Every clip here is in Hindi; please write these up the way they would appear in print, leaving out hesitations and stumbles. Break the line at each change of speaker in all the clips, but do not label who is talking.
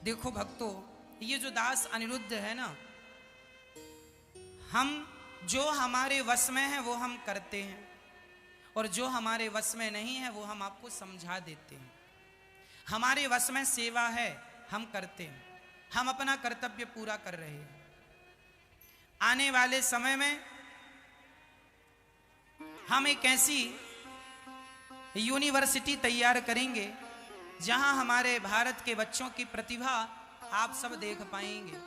देखो भक्तों, ये जो दास अनिरुद्ध है ना, हम जो हमारे वश में है वो हम करते हैं, और जो हमारे वश में नहीं है वो हम आपको समझा देते हैं। हमारे वश में सेवा है, हम करते हैं, हम अपना कर्तव्य पूरा कर रहे हैं। आने वाले समय में हम एक ऐसी यूनिवर्सिटी तैयार करेंगे जहां हमारे भारत के बच्चों की प्रतिभा आप सब देख पाएंगे।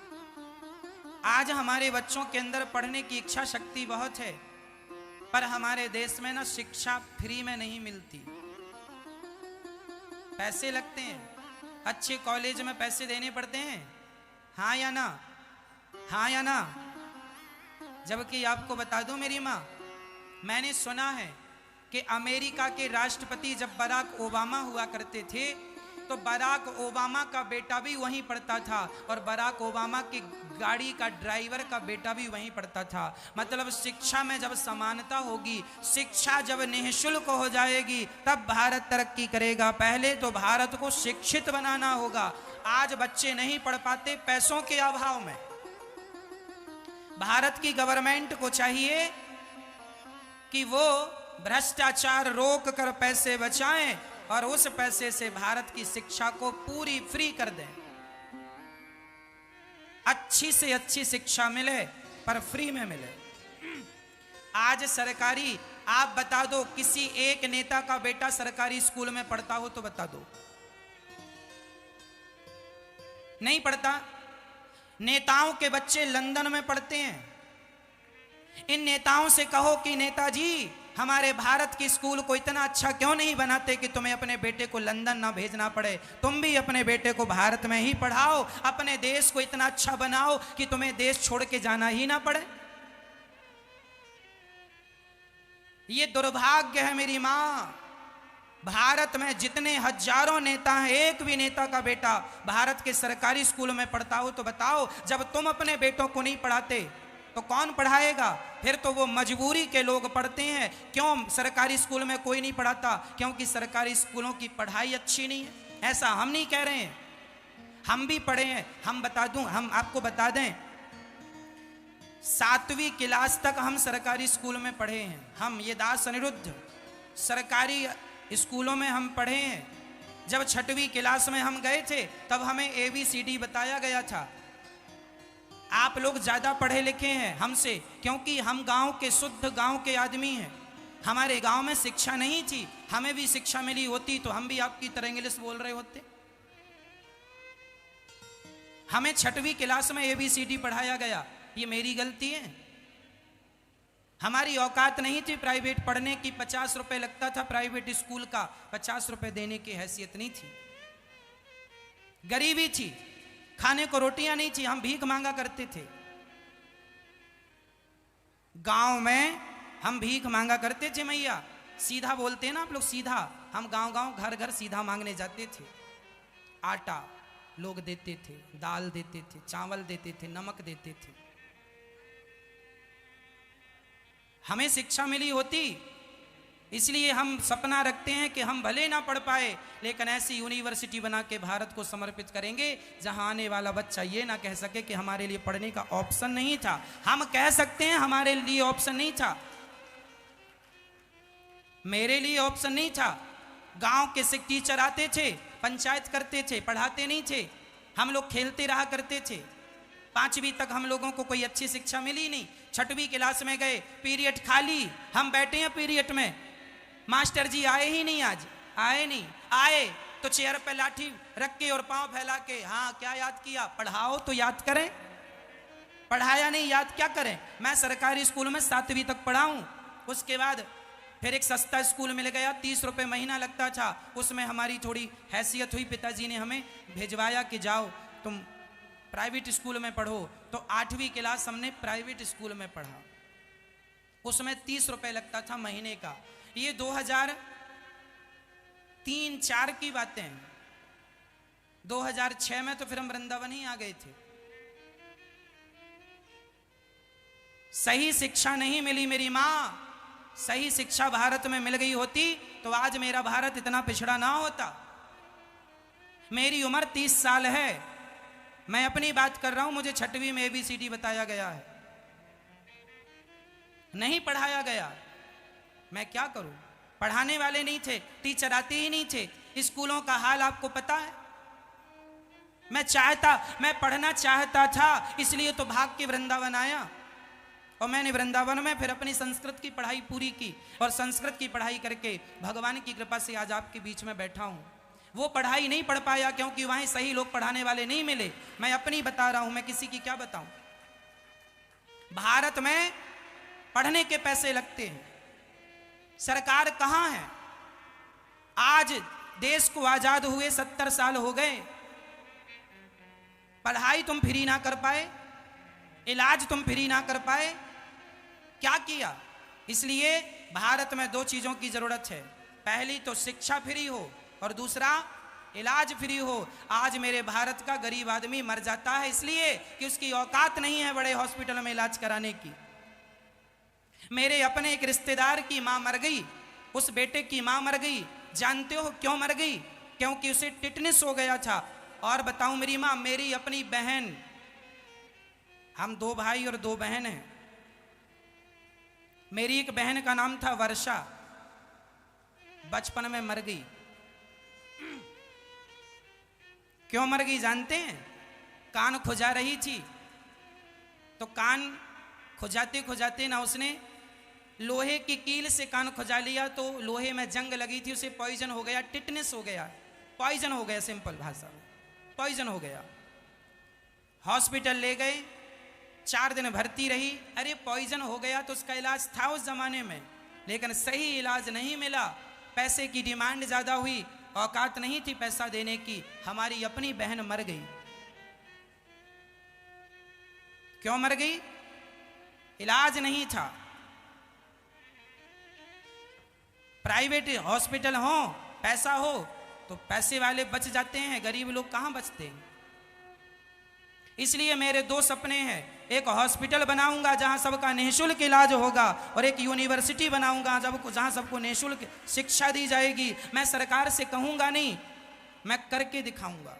आज हमारे बच्चों के अंदर पढ़ने की इच्छा शक्ति बहुत है, पर हमारे देश में ना शिक्षा फ्री में नहीं मिलती, पैसे लगते हैं। अच्छे कॉलेज में पैसे देने पड़ते हैं, हाँ या ना, हाँ या ना। जबकि आपको बता दूं मेरी माँ, मैंने सुना है कि अमेरिका के राष्ट्रपति जब बराक ओबामा हुआ करते थे तो बराक ओबामा का बेटा भी वहीं पढ़ता था, और बराक ओबामा की गाड़ी का ड्राइवर का बेटा भी वहीं पढ़ता था। मतलब शिक्षा में जब समानता होगी, शिक्षा जब निःशुल्क हो जाएगी, तब भारत तरक्की करेगा। पहले तो भारत को शिक्षित बनाना होगा। आज बच्चे नहीं पढ़ पाते पैसों के अभाव में। भारत की गवर्नमेंट को चाहिए कि वो भ्रष्टाचार रोक कर पैसे बचाएं और उस पैसे से भारत की शिक्षा को पूरी फ्री कर दें। अच्छी से अच्छी शिक्षा मिले, पर फ्री में मिले। आज सरकारी, आप बता दो किसी एक नेता का बेटा सरकारी स्कूल में पढ़ता हो तो बता दो। नहीं पढ़ता। नेताओं के बच्चे लंदन में पढ़ते हैं। इन नेताओं से कहो कि नेताजी हमारे भारत की स्कूल को इतना अच्छा क्यों नहीं बनाते कि तुम्हें अपने बेटे को लंदन ना भेजना पड़े, तुम भी अपने बेटे को भारत में ही पढ़ाओ, अपने देश को इतना अच्छा बनाओ कि तुम्हें देश छोड़ के जाना ही ना पड़े। ये दुर्भाग्य है मेरी मां। भारत में जितने हजारों नेता हैं, एक भी नेता का बेटा भारत के सरकारी स्कूल में पढ़ता हो तो बताओ। जब तुम अपने बेटों को नहीं पढ़ाते तो कौन पढ़ाएगा? फिर तो वो मजबूरी के लोग पढ़ते हैं। क्यों सरकारी स्कूल में कोई नहीं पढ़ाता? क्योंकि सरकारी स्कूलों की पढ़ाई अच्छी नहीं है। ऐसा हम नहीं कह रहे हैं, हम भी पढ़े हैं। हम आपको बता दें, 7वीं क्लास तक हम सरकारी स्कूल में पढ़े हैं। हम ये दास अनिरुद्ध सरकारी स्कूलों में हम पढ़े हैं। जब 6वीं क्लास में हम गए थे तब हमें ABCD बताया गया था। आप लोग ज्यादा पढ़े लिखे हैं हमसे, क्योंकि हम गांव के शुद्ध गांव के आदमी हैं। हमारे गांव में शिक्षा नहीं थी। हमें भी शिक्षा मिली होती तो हम भी आपकी तरह इंग्लिश बोल रहे होते। हमें 6वीं क्लास में ABCD पढ़ाया गया, ये मेरी गलती है। हमारी औकात नहीं थी प्राइवेट पढ़ने की। 50 रुपए लगता था प्राइवेट स्कूल का, 50 रुपए देने की हैसियत नहीं थी। गरीबी थी, खाने को रोटियां नहीं थी, हम भीख मांगा करते थे। गांव में हम भीख मांगा करते थे मैया। सीधा बोलते हैं ना आप लोग, सीधा। हम गांव गांव घर घर सीधा मांगने जाते थे। आटा लोग देते थे, दाल देते थे, चावल देते थे, नमक देते थे। हमें शिक्षा मिली होती, इसलिए हम सपना रखते हैं कि हम भले ना पढ़ पाए, लेकिन ऐसी यूनिवर्सिटी बना के भारत को समर्पित करेंगे जहां आने वाला बच्चा ये ना कह सके कि हमारे लिए पढ़ने का ऑप्शन नहीं था। हम कह सकते हैं हमारे लिए ऑप्शन नहीं था, मेरे लिए ऑप्शन नहीं था। गांव के टीचर आते थे, पंचायत करते थे, पढ़ाते नहीं थे। हम लोग खेलते रहा करते थे। 5वीं तक हम लोगों को कोई अच्छी शिक्षा मिली नहीं। 6वीं क्लास में गए, पीरियड खाली, हम बैठे हैं पीरियड में, मास्टर जी आए ही नहीं। आज आए नहीं, आए तो चेयर पे लाठी रख के और पांव फैला के, हाँ क्या याद किया? पढ़ाओ तो याद करें, पढ़ाया नहीं याद क्या करें? मैं सरकारी स्कूल में 7वीं तक पढ़ा हूं। उसके बाद फिर एक सस्ता स्कूल मिल गया, 30 रुपए महीना लगता था। उसमें हमारी थोड़ी हैसियत हुई, पिताजी ने हमें भेजवाया कि जाओ तुम प्राइवेट स्कूल में पढ़ो। तो 8वीं क्लास हमने प्राइवेट स्कूल में पढ़ा। उसमें 30 रुपए लगता था महीने का। ये 2003-4 की बातें हैं। 2006 में तो फिर हम वृंदावन ही आ गए थे। सही शिक्षा नहीं मिली मेरी माँ। सही शिक्षा भारत में मिल गई होती तो आज मेरा भारत इतना पिछड़ा ना होता। मेरी उम्र 30 साल है, मैं अपनी बात कर रहा हूं, मुझे 6वीं में ABCD बताया गया है, नहीं पढ़ाया गया। मैं क्या करूं? पढ़ाने वाले नहीं थे, टीचर आते ही नहीं थे। स्कूलों का हाल आपको पता है। मैं पढ़ना चाहता था, इसलिए तो भाग के वृंदावन आया, और मैंने वृंदावन में फिर अपनी संस्कृत की पढ़ाई पूरी की, और संस्कृत की पढ़ाई करके भगवान की कृपा से आज आपके बीच में बैठा हूं। वो पढ़ाई नहीं पढ़ पाया क्योंकि वहीं सही लोग पढ़ाने वाले नहीं मिले। मैं अपनी बता रहा हूं, मैं किसी की क्या बताऊं। भारत में पढ़ने के पैसे लगते हैं, सरकार कहां है? आज देश को आजाद हुए 70 साल हो गए, पढ़ाई तुम फ्री ना कर पाए, इलाज तुम फ्री ना कर पाए, क्या किया? इसलिए भारत में 2 चीजों की जरूरत है। पहली तो शिक्षा फ्री हो, और दूसरा इलाज फ्री हो। आज मेरे भारत का गरीब आदमी मर जाता है इसलिए कि उसकी औकात नहीं है बड़े हॉस्पिटल में इलाज कराने की। मेरे अपने एक रिश्तेदार की मां मर गई, उस बेटे की मां मर गई। जानते हो क्यों मर गई? क्योंकि उसे टिटनेस हो गया था। और बताऊं, मेरी मां, मेरी अपनी बहन, हम 2 भाई और 2 बहन हैं। मेरी एक बहन का नाम था वर्षा, बचपन में मर गई। क्यों मर गई जानते हैं? कान खुजा रही थी, तो कान खुजाते खुजाते ना उसने लोहे की कील से कान खुजा लिया, तो लोहे में जंग लगी थी, उसे पॉइजन हो गया, टिटनेस हो गया, पॉइजन हो गया, सिंपल भाषा में पॉइजन हो गया। हॉस्पिटल ले गए, 4 दिन भर्ती रही। अरे पॉइजन हो गया तो उसका इलाज था उस जमाने में, लेकिन सही इलाज नहीं मिला। पैसे की डिमांड ज्यादा हुई, औकात नहीं थी पैसा देने की। हमारी अपनी बहन मर गई। क्यों मर गई? इलाज नहीं था। प्राइवेट हॉस्पिटल हो, पैसा हो तो पैसे वाले बच जाते हैं, गरीब लोग कहां बचते हैं। इसलिए मेरे 2 सपने हैं। एक हॉस्पिटल बनाऊंगा जहां सबका निःशुल्क इलाज होगा, और एक यूनिवर्सिटी बनाऊंगा जहां सबको निःशुल्क शिक्षा दी जाएगी। मैं सरकार से कहूंगा नहीं, मैं करके दिखाऊंगा।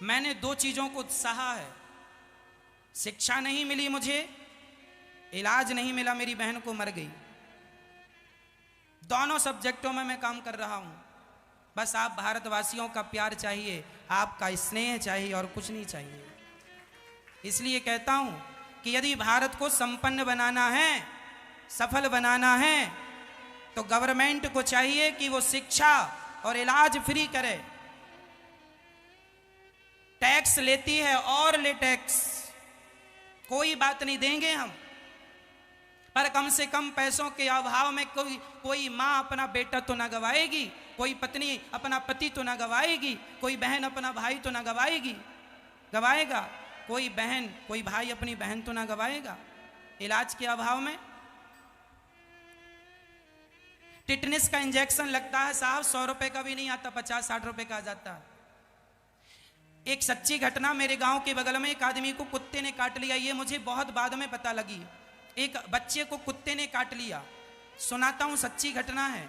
मैंने 2 चीजों को सहा है। शिक्षा नहीं मिली मुझे, इलाज नहीं मिला, मेरी बहन को मर गई। दोनों सब्जेक्टों में मैं काम कर रहा हूं। बस आप भारतवासियों का प्यार चाहिए, आपका स्नेह चाहिए, और कुछ नहीं चाहिए। इसलिए कहता हूं कि यदि भारत को संपन्न बनाना है, सफल बनाना है, तो गवर्नमेंट को चाहिए कि वो शिक्षा और इलाज फ्री करे। टैक्स लेती है और ले टैक्स, कोई बात नहीं, देंगे हम, पर कम से कम पैसों के अभाव में कोई माँ अपना बेटा तो ना गवाएगी, कोई पत्नी अपना पति तो ना गवाएगी, कोई बहन अपना भाई तो ना गवाएगा, कोई बहन कोई भाई अपनी बहन तो ना गवाएगा इलाज के अभाव में। टिटनेस का इंजेक्शन लगता है साहब, 100 रुपए का भी नहीं आता, 50-60 रुपए का आ जाता है। एक सच्ची घटना, मेरे गांव के बगल में एक आदमी को कुत्ते ने काट लिया। ये मुझे बहुत बाद में पता लगी। एक बच्चे को कुत्ते ने काट लिया, सुनाता हूं, सच्ची घटना है।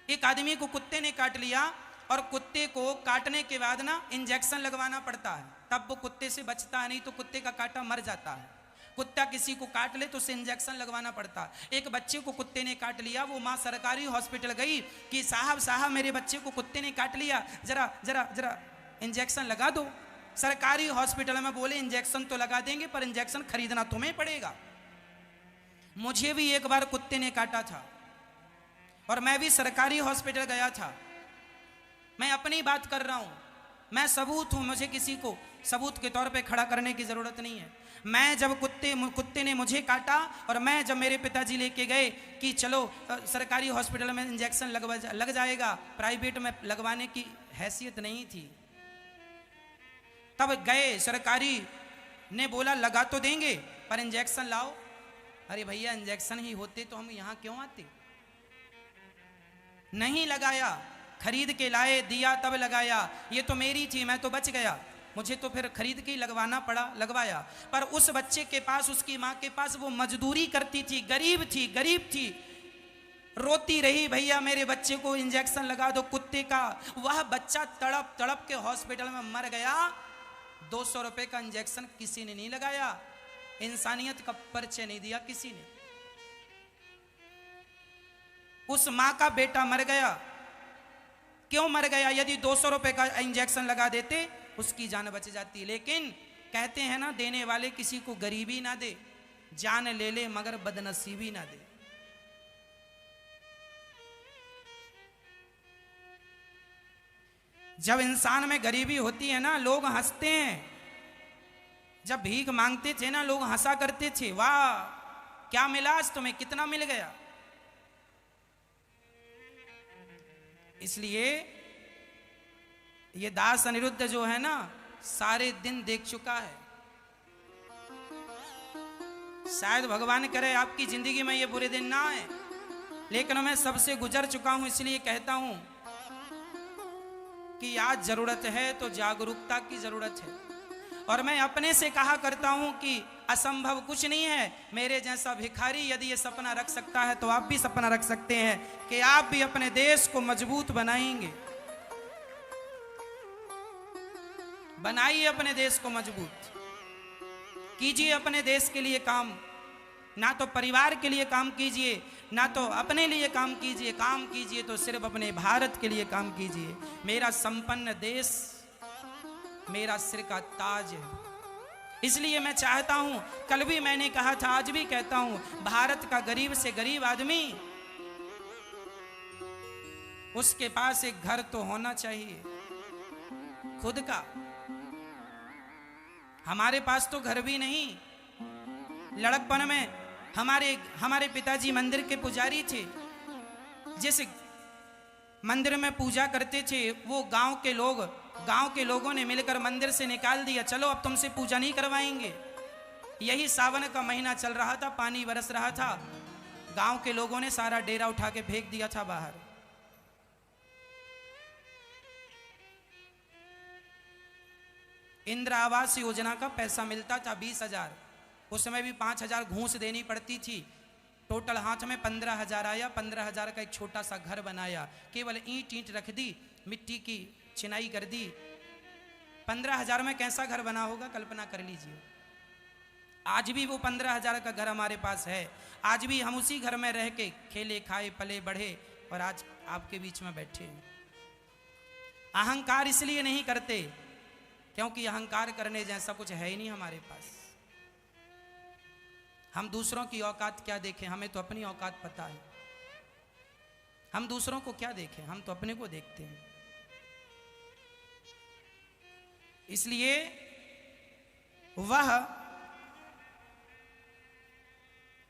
एक आदमी को कुत्ते ने काट लिया, और कुत्ते को काटने के बाद ना इंजेक्शन लगवाना पड़ता है, तब वो कुत्ते से बचता है, नहीं तो कुत्ते का काटा मर जाता है। कुत्ता किसी को काट ले तो उसे इंजेक्शन लगवाना पड़ता है। एक बच्चे को कुत्ते ने काट लिया, वो माँ सरकारी हॉस्पिटल गई कि साहब मेरे बच्चे को कुत्ते ने काट लिया, जरा इंजेक्शन लगा दो। सरकारी हॉस्पिटल में बोले इंजेक्शन तो लगा देंगे, पर इंजेक्शन खरीदना तुम्हें पड़ेगा। मुझे भी एक बार कुत्ते ने काटा था, और मैं भी सरकारी हॉस्पिटल गया था। मैं अपनी बात कर रहा हूं, मैं सबूत हूं, मुझे किसी को सबूत के तौर पे खड़ा करने की जरूरत नहीं है। मैं जब कुत्ते ने मुझे काटा, और मैं जब मेरे पिताजी लेके गए कि चलो सरकारी हॉस्पिटल में इंजेक्शन लग जाएगा, प्राइवेट में लगवाने की हैसियत नहीं थी। तब गए, सरकारी ने बोला लगा तो देंगे पर इंजेक्शन लाओ। अरे भैया, इंजेक्शन ही होते तो हम यहां क्यों आते? नहीं लगाया, खरीद के लाए, दिया तब लगाया। ये तो मेरी थी, मैं तो बच गया, मुझे तो फिर खरीद के ही लगवाना पड़ा, लगवाया। पर उस बच्चे के पास, उसकी माँ के पास वो मजदूरी करती थी, गरीब थी, रोती रही, भैया मेरे बच्चे को इंजेक्शन लगा दो कुत्ते का। वह बच्चा तड़प तड़प के हॉस्पिटल में मर गया। 200 रुपए का इंजेक्शन किसी ने नहीं लगाया, इंसानियत का परिचय नहीं दिया किसी ने। उस मां का बेटा मर गया, क्यों मर गया? यदि 200 रुपए का इंजेक्शन लगा देते उसकी जान बच जाती। लेकिन कहते हैं ना, देने वाले किसी को गरीबी ना दे, जान ले ले मगर बदनसीबी ना दे। जब इंसान में गरीबी होती है ना, लोग हंसते हैं। जब भीख मांगते थे ना, लोग हंसा करते थे, वाह क्या मिला आज तुम्हें, कितना मिल गया। इसलिए ये दास अनिरुद्ध जो है ना, सारे दिन देख चुका है। शायद भगवान करे आपकी जिंदगी में ये बुरे दिन ना आए, लेकिन मैं सबसे गुजर चुका हूं। इसलिए कहता हूं कि आज जरूरत है तो जागरूकता की जरूरत है। और मैं अपने से कहा करता हूं कि असंभव कुछ नहीं है। मेरे जैसा भिखारी यदि ये सपना रख सकता है तो आप भी सपना रख सकते हैं कि आप भी अपने देश को मजबूत बनाएंगे। बनाइए अपने देश को मजबूत, कीजिए अपने देश के लिए काम। ना तो परिवार के लिए काम कीजिए, ना तो अपने लिए काम कीजिए। काम कीजिए तो सिर्फ अपने भारत के लिए काम कीजिए। मेरा संपन्न देश मेरा सिर का ताज है। इसलिए मैं चाहता हूं, कल भी मैंने कहा था, आज भी कहता हूं, भारत का गरीब से गरीब आदमी, उसके पास एक घर तो होना चाहिए खुद का। हमारे पास तो घर भी नहीं। लड़कपन में हमारे पिताजी मंदिर के पुजारी थे। जिस मंदिर में पूजा करते थे वो गांव के लोगों ने मिलकर मंदिर से निकाल दिया, चलो अब तुमसे पूजा नहीं करवाएंगे। यही सावन का महीना चल रहा था, पानी बरस रहा था, गांव के लोगों ने सारा डेरा उठा के फेंक दिया था बाहर। इंदिरा आवास योजना का पैसा मिलता था 20,000, उसमें भी 5,000 घूस देनी पड़ती थी। टोटल हाथ में 15,000 आया। 15,000 का एक छोटा सा घर बनाया, केवल ईंट रख दी, मिट्टी की चिनाई कर दी। 15,000 में कैसा घर बना होगा कल्पना कर लीजिए। आज भी वो 15,000 का घर हमारे पास है। आज भी हम उसी घर में रह के खेले खाए पले बढ़े और आज आपके बीच में बैठे हैं। अहंकार इसलिए नहीं करते क्योंकि अहंकार करने जैसा कुछ है ही नहीं हमारे पास। हम दूसरों की औकात क्या देखें, हमें तो अपनी औकात पता है। हम दूसरों को क्या देखें, हम तो अपने को देखते हैं। इसलिए वह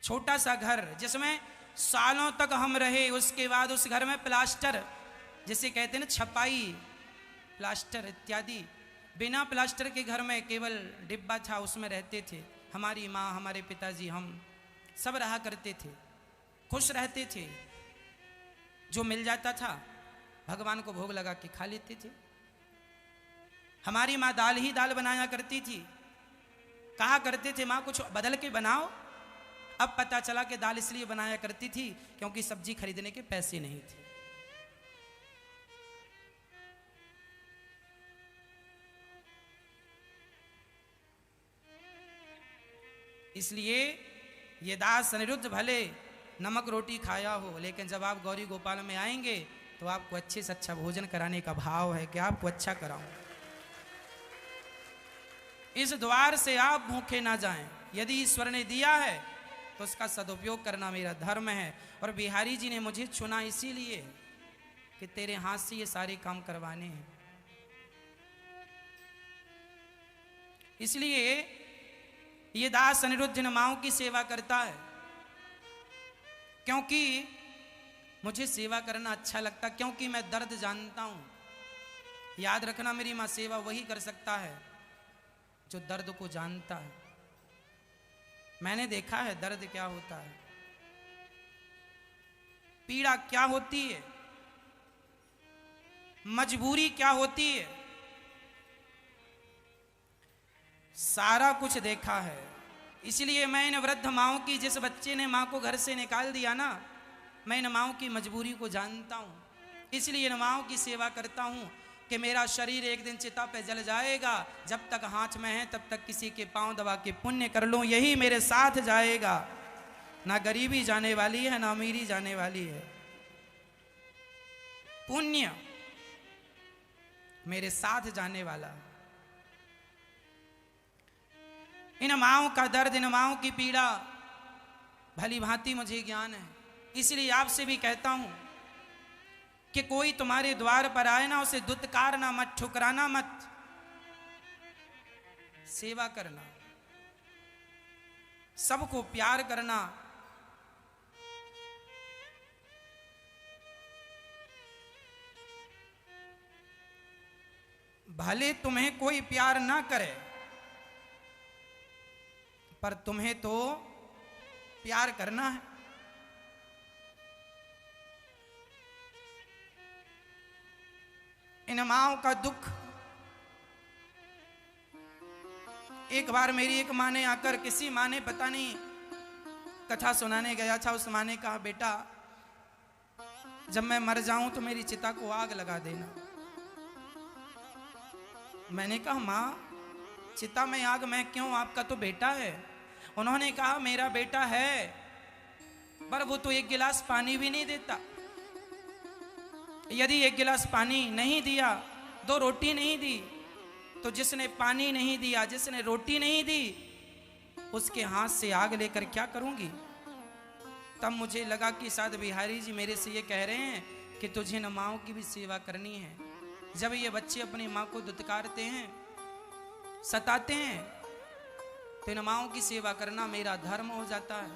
छोटा सा घर जिसमें सालों तक हम रहे, उसके बाद उस घर में प्लास्टर, जिसे कहते हैं ना छपाई, प्लास्टर इत्यादि, बिना प्लास्टर के घर में केवल डिब्बा था, उसमें रहते थे। हमारी माँ, हमारे पिताजी, हम सब रहा करते थे, खुश रहते थे। जो मिल जाता था भगवान को भोग लगा के खा लेते थे। हमारी माँ दाल ही दाल बनाया करती थी। कहा करते थे माँ कुछ बदल के बनाओ। अब पता चला कि दाल इसलिए बनाया करती थी क्योंकि सब्जी खरीदने के पैसे नहीं थे। इसलिए ये दास अनिरुद्ध भले नमक रोटी खाया हो, लेकिन जब आप गौरी गोपाल में आएंगे तो आपको अच्छे से अच्छा भोजन कराने का भाव है कि आपको अच्छा कराऊं। इस द्वार से आप भूखे ना जाएं। यदि ईश्वर ने दिया है तो उसका सदुपयोग करना मेरा धर्म है। और बिहारी जी ने मुझे चुना इसीलिए कि तेरे हाथ से ये सारे काम करवाने हैं। इसलिए ये दास अनिरुद्ध इन माओं की सेवा करता है क्योंकि मुझे सेवा करना अच्छा लगता, क्योंकि मैं दर्द जानता हूं। याद रखना, मेरी मां सेवा वही कर सकता है जो दर्द को जानता है। मैंने देखा है दर्द क्या होता है, पीड़ा क्या होती है, मजबूरी क्या होती है, सारा कुछ देखा है। इसलिए मैं इन वृद्ध माओं की, जिस बच्चे ने मां को घर से निकाल दिया ना, मैं इन माँओं की मजबूरी को जानता हूँ, इसलिए इन माँओं की सेवा करता हूँ कि मेरा शरीर एक दिन चिता पे जल जाएगा, जब तक हाथ में है तब तक किसी के पांव दबा के पुण्य कर लूं, यही मेरे साथ जाएगा। ना गरीबी जाने वाली है ना अमीरी जाने वाली है, पुण्य मेरे साथ जाने वाला। इन माँओं का दर्द, इन माँओं की पीड़ा भली भांति मुझे ज्ञान है, इसलिए आपसे भी कहता हूं कि कोई तुम्हारे द्वार पर आए ना, उसे दुत्कारना मत, ठुकराना मत, सेवा करना, सबको प्यार करना। भले तुम्हें कोई प्यार ना करे, पर तुम्हें तो प्यार करना है। इन माँओं का दुख, एक बार मेरी एक माँ ने आकर, किसी माँ ने पता नहीं कथा सुनाने गया था, उस माँ ने कहा बेटा जब मैं मर जाऊं तो मेरी चिता को आग लगा देना। मैंने कहा माँ चिता में आग मैं क्यों, आपका तो बेटा है। उन्होंने कहा मेरा बेटा है, पर वो तो एक गिलास पानी भी नहीं देता। यदि एक गिलास पानी नहीं दिया, दो रोटी नहीं दी, तो जिसने पानी नहीं दिया, जिसने रोटी नहीं दी, उसके हाथ से आग लेकर क्या करूंगी। तब मुझे लगा कि शायद बिहारी जी मेरे से ये कह रहे हैं कि तुझे न माँओं की भी सेवा करनी है। जब ये बच्चे अपनी माँ को दुत्कारते हैं, सताते हैं, तो इन माँओं की सेवा करना मेरा धर्म हो जाता है,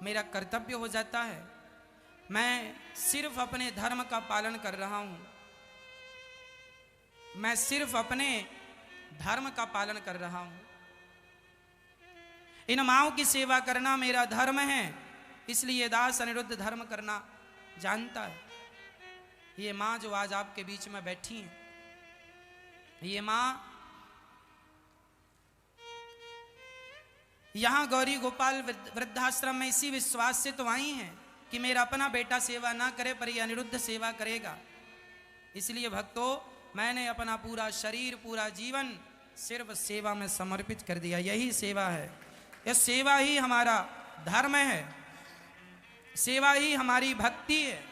मेरा कर्तव्य हो जाता है। मैं सिर्फ अपने धर्म का पालन कर रहा हूं, मैं सिर्फ अपने धर्म का पालन कर रहा हूं। इन माँओं की सेवा करना मेरा धर्म है, इसलिए दास अनिरुद्ध धर्म करना जानता है। ये माँ जो आज आपके बीच में बैठी है, ये माँ यहां गौरी गोपाल वृद्धाश्रम में इसी विश्वास से तो आई हैं कि मेरा अपना बेटा सेवा ना करे पर ये अनिरुद्ध सेवा करेगा। इसलिए भक्तों मैंने अपना पूरा शरीर, पूरा जीवन सिर्फ सेवा में समर्पित कर दिया। यही सेवा है, यह सेवा ही हमारा धर्म है, सेवा ही हमारी भक्ति है,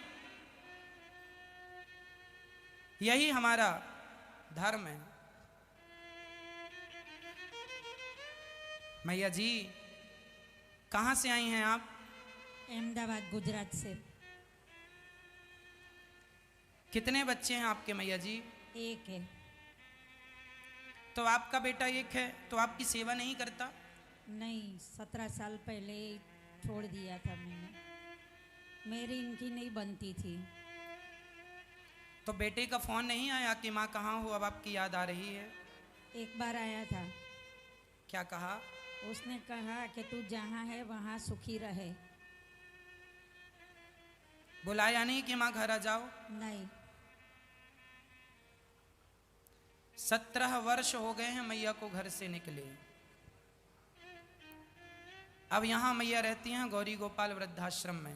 यही हमारा धर्म है। मैया जी कहां से आई हैं आप?
अहमदाबाद, गुजरात से।
कितने बच्चे हैं आपके मैया जी?
एक है।
तो आपका बेटा एक है, तो आपकी सेवा नहीं करता?
नहीं, 17 साल पहले छोड़ दिया था मैंने, मेरी इनकी नहीं बनती थी।
तो बेटे का फोन नहीं आया कि माँ कहाँ हो, अब आपकी याद आ रही है?
एक बार आया था।
क्या कहा?
उसने कहा कि तू जहाँ है वहाँ सुखी रहे।
बुलाया नहीं कि माँ घर आ जाओ?
नहीं।
17 वर्ष हो गए हैं मैया को घर से निकले। अब यहाँ मैया रहती हैं गौरी गोपाल वृद्धाश्रम में।